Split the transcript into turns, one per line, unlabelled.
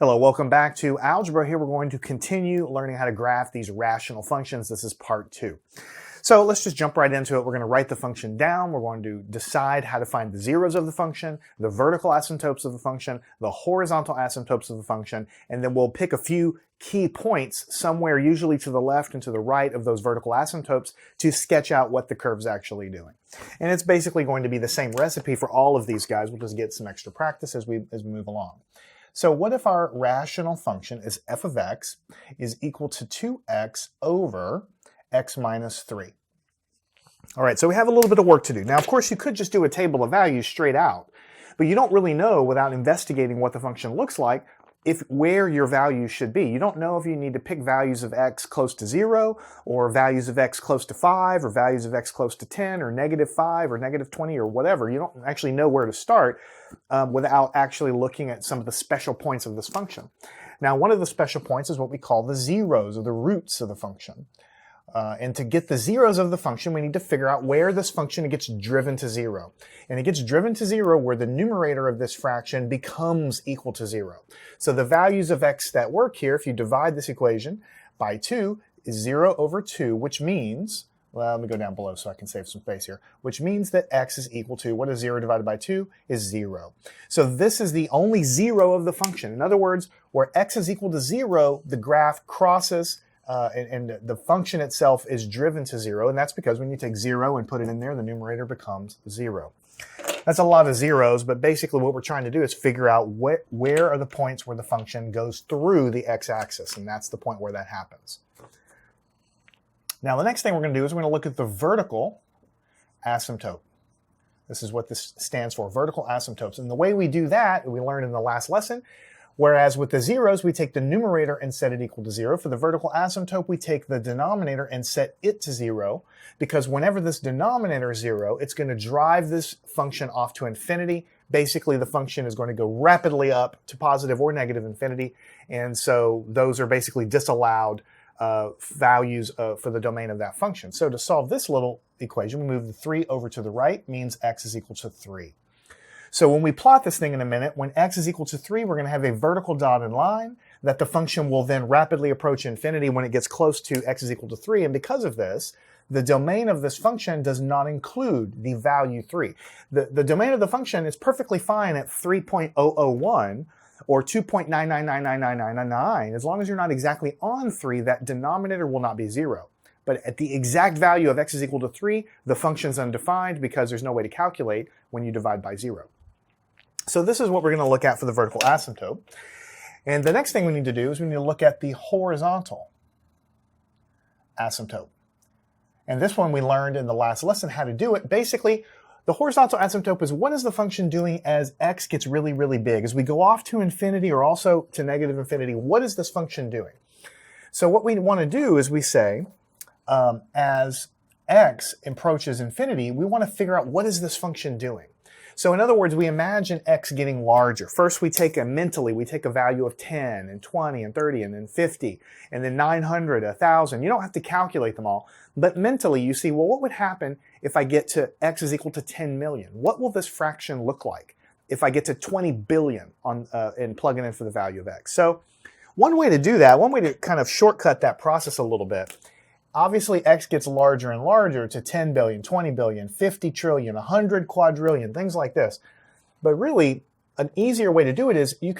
Hello, welcome back to Algebra. Here we're going to continue learning how to graph these rational functions. This is part 2. So let's just jump right into it. We're going to write the function down. We're going to decide how to find the zeros of the function, the vertical asymptotes of the function, the horizontal asymptotes of the function, and then we'll pick a few key points somewhere, usually to the left and to the right of those vertical asymptotes, to sketch out what the curve's actually doing. And it's basically going to be the same recipe for all of these guys. We'll just get some extra practice as we move along. So what if our rational function is f of x is equal to 2x over x minus 3? All right, so we have a little bit of work to do. Now, of course, you could just do a table of values straight out, but you don't really know without investigating what the function looks like where your values should be. You don't know if you need to pick values of x close to 0, or values of x close to 5, or values of x close to 10, or -5, or -20, or whatever. You don't actually know where to start without actually looking at some of the special points of this function. Now, one of the special points is what we call the zeros, or the roots of the function. And to get the zeros of the function, we need to figure out where this function gets driven to 0. And it gets driven to 0 where the numerator of this fraction becomes equal to 0. So the values of x that work here, if you divide this equation by 2, is 0 over 2, which means, well, let me go down below so I can save some space here, which means that x is equal to, what is 0 divided by 2? Is 0. So this is the only zero of the function. In other words, where x is equal to 0, the graph crosses and the function itself is driven to 0, and that's because when you take 0 and put it in there, the numerator becomes 0. That's a lot of zeros, but basically what we're trying to do is figure out where are the points where the function goes through the x-axis, and that's the point where that happens. Now, the next thing we're going to do is we're going to look at the vertical asymptote. This is what this stands for, vertical asymptotes. And the way we do that, we learned in the last lesson, whereas with the zeros, we take the numerator and set it equal to 0. For the vertical asymptote, we take the denominator and set it to 0, because whenever this denominator is 0, it's going to drive this function off to infinity. Basically, the function is going to go rapidly up to positive or negative infinity, and so those are basically disallowed values for the domain of that function. So to solve this little equation, we move the 3 over to the right, means x is equal to 3. So when we plot this thing in a minute, when x is equal to 3, we're going to have a vertical dotted line that the function will then rapidly approach infinity when it gets close to x is equal to 3. And because of this, the domain of this function does not include the value 3. The domain of the function is perfectly fine at 3.001 or 2.9999999. As long as you're not exactly on 3, that denominator will not be 0. But at the exact value of x is equal to 3, the function's undefined because there's no way to calculate when you divide by 0. So this is what we're going to look at for the vertical asymptote. And the next thing we need to do is we need to look at the horizontal asymptote. And this one we learned in the last lesson how to do it. Basically, the horizontal asymptote is what is the function doing as x gets really, really big? As we go off to infinity or also to negative infinity, what is this function doing? So what we want to do is we say, as x approaches infinity, we want to figure out what is this function doing. So in other words, we imagine x getting larger. First, mentally, we take a value of 10 and 20 and 30 and then 50 and then 900, 1,000. You don't have to calculate them all. But mentally, you see, well, what would happen if I get to x is equal to 10 million? What will this fraction look like if I get to 20 billion and plug it in for the value of x? So one way to do that, one way to kind of shortcut that process a little bit, obviously, x gets larger and larger to 10 billion, 20 billion, 50 trillion, 100 quadrillion, things like this. But really, an easier way to do it is you can